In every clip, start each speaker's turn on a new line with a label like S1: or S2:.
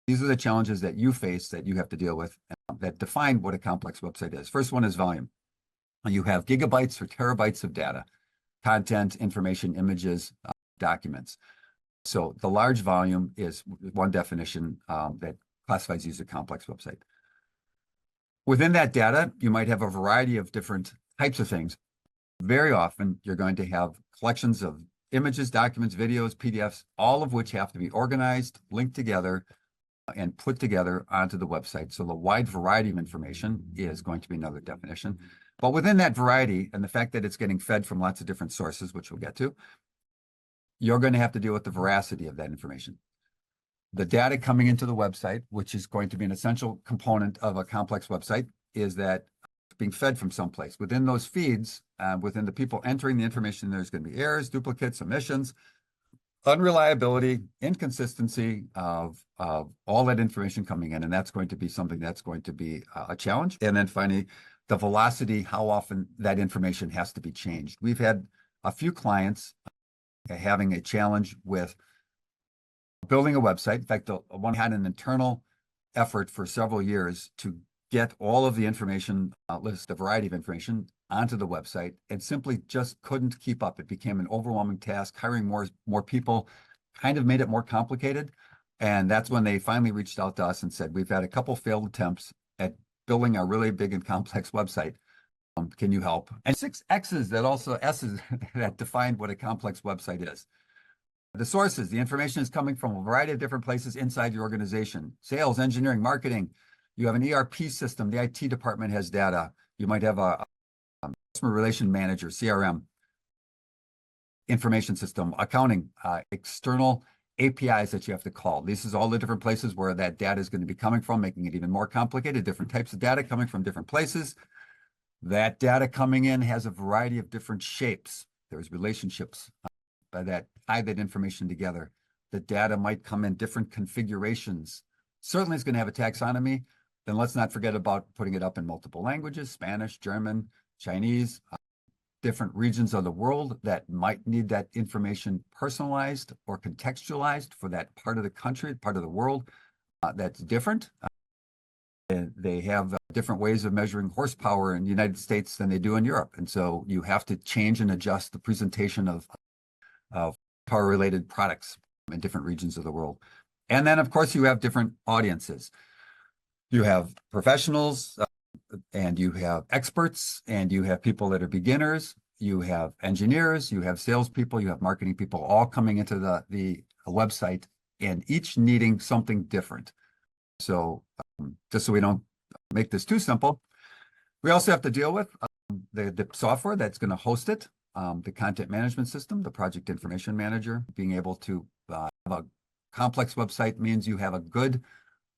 S1: These are the challenges that you face that you have to deal with that define what a complex website is. First one is volume. You have gigabytes or terabytes of data, content, information, images, documents. So the large volume is one definition that classifies you as a complex website. Within that data, you might have a variety of different types of things. Very often, you're going to have collections of images, documents, videos, PDFs, all of which have to be organized, linked together, and put together onto the website. So the wide variety of information is going to be another definition. But within that variety, and the fact that it's getting fed from lots of different sources, which we'll get to, you're going to have to deal with the veracity of that information. The data coming into the website, which is going to be an essential component of a complex website, is that it's being fed from someplace. Within those feeds, within the people entering the information, there's going to be errors, duplicates, omissions, unreliability, inconsistency of all that information coming in. And that's going to be something that's going to be a challenge. And then finally, the velocity, how often that information has to be changed. We've had a few clients having a challenge with building a website. In fact, one had an internal effort for several years to get all of the information, list a variety of information onto the website, and simply just couldn't keep up. It became an overwhelming task. Hiring more people kind of made it more complicated. And that's when they finally reached out to us and said, we've had a couple failed attempts at building a really big and complex website. Can you help? And 6 X's that also S's that define what a complex website is. The sources, the information is coming from a variety of different places inside your organization. Sales, engineering, marketing. You have an ERP system. The IT department has data. You might have a customer relation manager, CRM, information system, accounting, external APIs that you have to call. This is all the different places where that data is going to be coming from, making it even more complicated, different types of data coming from different places. That data coming in has a variety of different shapes. There's relationships that tie that information together. The data might come in different configurations. Certainly it's going to have a taxonomy. Then let's not forget about putting it up in multiple languages, Spanish, German, Chinese, different regions of the world that might need that information personalized or contextualized for that part of the country, part of the world that's different. They have different ways of measuring horsepower in the United States than they do in Europe. And so you have to change and adjust the presentation of power-related products in different regions of the world. And then, of course, you have different audiences. You have professionals, and you have experts, and you have people that are beginners. You have engineers, you have salespeople, you have marketing people, all coming into the website, and each needing something different. So just so we don't make this too simple, we also have to deal with the software that's going to host it, the content management system, the project information manager. Being able to have a complex website means you have a good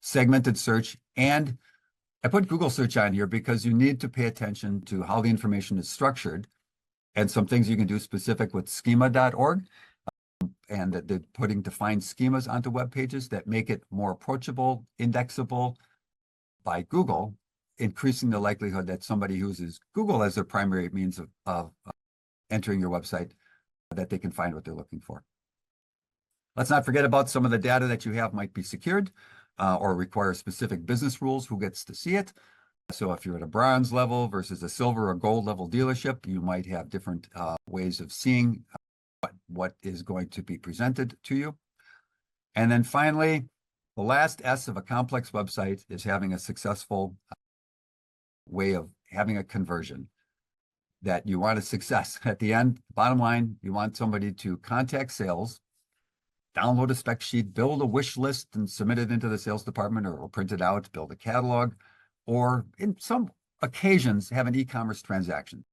S1: segmented search. And I put Google search on here because you need to pay attention to how the information is structured and some things you can do specific with schema.org. And that they're putting defined schemas onto web pages that make it more approachable, indexable by Google, increasing the likelihood that somebody who uses Google as their primary means of entering your website, that they can find what they're looking for. Let's not forget about some of the data that you have might be secured or require specific business rules, who gets to see it. So if you're at a bronze level versus a silver or gold level dealership, you might have different ways of seeing what is going to be presented to you. And then finally, the last S of a complex website is having a successful way of having a conversion. That you want a success. At the end, bottom line, you want somebody to contact sales, download a spec sheet, build a wish list and submit it into the sales department, or print it out, build a catalog, or in some occasions have an e-commerce transaction.